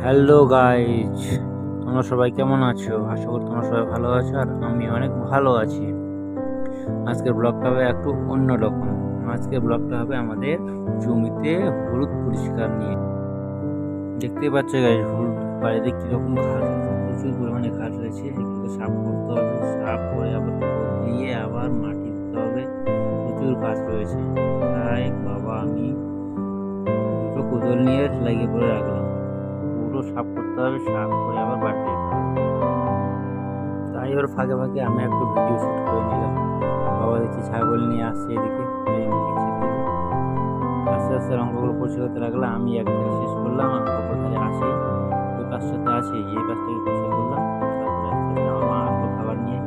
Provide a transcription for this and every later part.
Hello guys, তোমরা সবাই কেমন আছো? আশা করি তোমরা সবাই ভালো আছো আর আমি অনেক ভালো আছি। আজকের ব্লগটা হবে একটু অন্যরকম। আজকের ব্লগটা হবে আমাদের জমিতে হলুদ পরিষ্কার নিয়ে। দেখতেই পাচ্ছ গাইজ, হলুদ বাড়িতে কীরকম ঘাস, প্রচুর পরিমাণে ঘাস হয়েছে। এগুলোকে সাফ করতে হবে, সাফ করে আবার বদলিয়ে আবার মাটি দিতে হবে। প্রচুর কাজ রয়েছে, তাই বাবা আমি দুটো কোদাল নিয়ে লাগিয়ে পড়ে রাখলাম। পুরো সাফ করতে হবে, সাফ করে আবার বাড়িতে যেতে হবে। তাই ওর ফাঁকে ফাঁকে আমি একটু ভিডিও শ্যুট করে নিলাম। বাবা দেখছি ছাগল নিয়ে আসছে এদিকে, আস্তে আস্তে রঙগুলো পরিষ্কার করতে লাগলাম। আমি এক ধারে শেষ করলাম, আর অপর ধারে আসি, ওই পাশটাতে আছে, এই পাশটাকে পরিষ্কার করলাম। তারপরে আস্তে আস্তে আমার মা আসলো খাবার নিয়ে,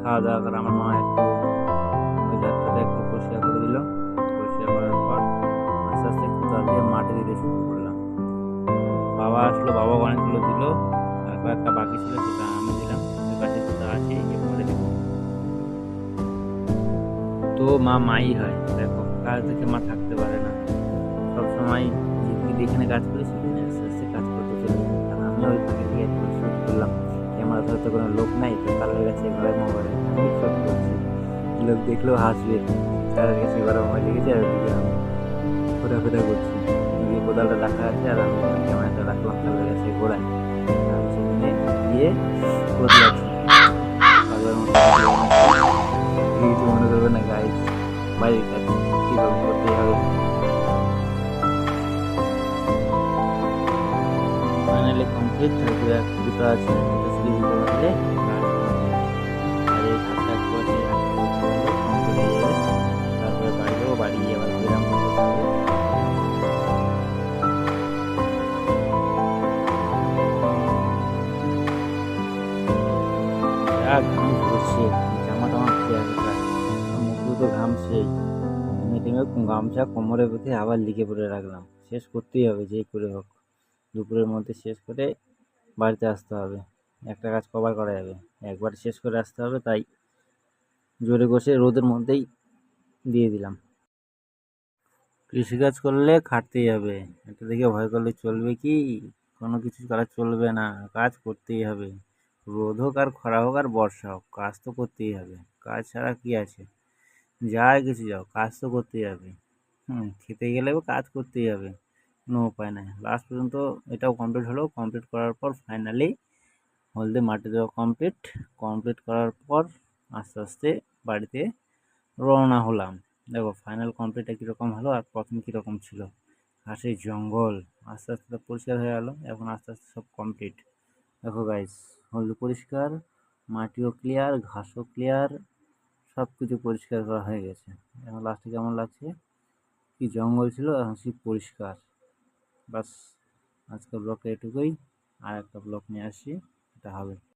খাওয়া দাওয়া করে আমার মা একটু ওই ধারটাতে একটু পরিষ্কার করে দিল। পরিষ্কার করার পর আস্তে আস্তে কোদাল দিয়ে মাটি দিতে শুরু করলাম। বাবা আসলো, বাবা অনেকগুলো দিল, আর কয়েকটা বাকি ছিল সেটা আমি দিলাম। ওই পাশে যেটা আছে এরপরে দেব। তো মা মাই হয়, দেখো কাজ দেখে মা থাকতে পারে না। সবসময় যেখানে কাজ করি সেখানে আস্তে আস্তে কাজ করতে চলে যাই। কারণ আমি ওই ফাঁকে থেকে একটু শুট করলাম। ক্যামেরা ধরে তো কোনো লোক নাই, তো কারোর কাছে এবারে মোবাইল আমি শুট করছি। লোক দেখলেও হাসবে, কারোর কাছে এবারে মোবাইল লেগেছে আর ওদিকে আমি ঘোরাফেরা করছি। ওদিকে কোদালটা রাখা আছে আর আমি ক্যামেরাটা রাখলাম কারোর কাছে ঘোরায়। আমি সেখানে গিয়ে বদলাচ্ছি। পাগলের মতো কিছু মনে করবে না গাইজ, বাইরের কাজ কীভাবে করতেই হবে। Finally complete. দুটো আছে, দুটো সিরিজ দিতে পারলে কাজ কমপ্লিট। আর এই কাজটা একটু আছে, কমপ্লিট হয়ে যাবে। তারপরে বাড়ি যাবো, বাড়ি গিয়ে আবার বিরাম করতে হবে। যা ঘাম ঝরছে, জামা টামা ভিজে আছে প্রায়, মুখে তো ঘামছেই। ঘেমে টেমে গামছা কোমরে বেঁধে আবার লিখে পড়ে রাখলাম। শেষ করতেই হবে যেই করে হোক, দুপুরের মধ্যে শেষ করে বাড়িতে আসতে হবে। একটা কাজ কভার করা যাবে, একবার শেষ করে আসতে হবে, তাই জোরে কষে রোদের মধ্যেই দিয়ে দিলাম। কৃষিকাজ করলে খাটতেই হবে, এটা দেখে ভয় করলে চলবে কি? কোনো কিছু করা চলবে না, কাজ করতেই হবে। রোদ হোক আর খরা হোক আর বর্ষা হোক, কাজ তো করতেই হবে। কাজ ছাড়া কি আছে? যাই কিছু যাও, কাজ তো করতেই হবে। খেতে গেলেও কাজ করতেই হবে, কোনো উপায় নাই। লাস্ট পর্যন্ত এটাও কমপ্লিট হলো। কমপ্লিট করার পর ফাইনালি হলদে মাটি দেওয়া কমপ্লিট। কমপ্লিট করার পর আস্তে আস্তে বাড়িতে রওনা হলাম। দেখো ফাইনাল কমপ্লিটটা কীরকম হলো আর প্রথম কীরকম ছিল। ঘাসের জঙ্গল আস্তে আস্তে তো পরিষ্কার হয়ে গেলো, এখন আস্তে আস্তে সব কমপ্লিট। দেখো গাইস, হলদে পরিষ্কার, মাটিও ক্লিয়ার, ঘাসও ক্লিয়ার, সব কিছু পরিষ্কার করা হয়ে গেছে। এখন লাস্টে কেমন লাগছে, কি জঙ্গল ছিল এখন সে পরিষ্কার। বাস, আজকের ব্লগটা এটুকুই। আর একটা ব্লগ নিয়ে আসছি, এটা হবে।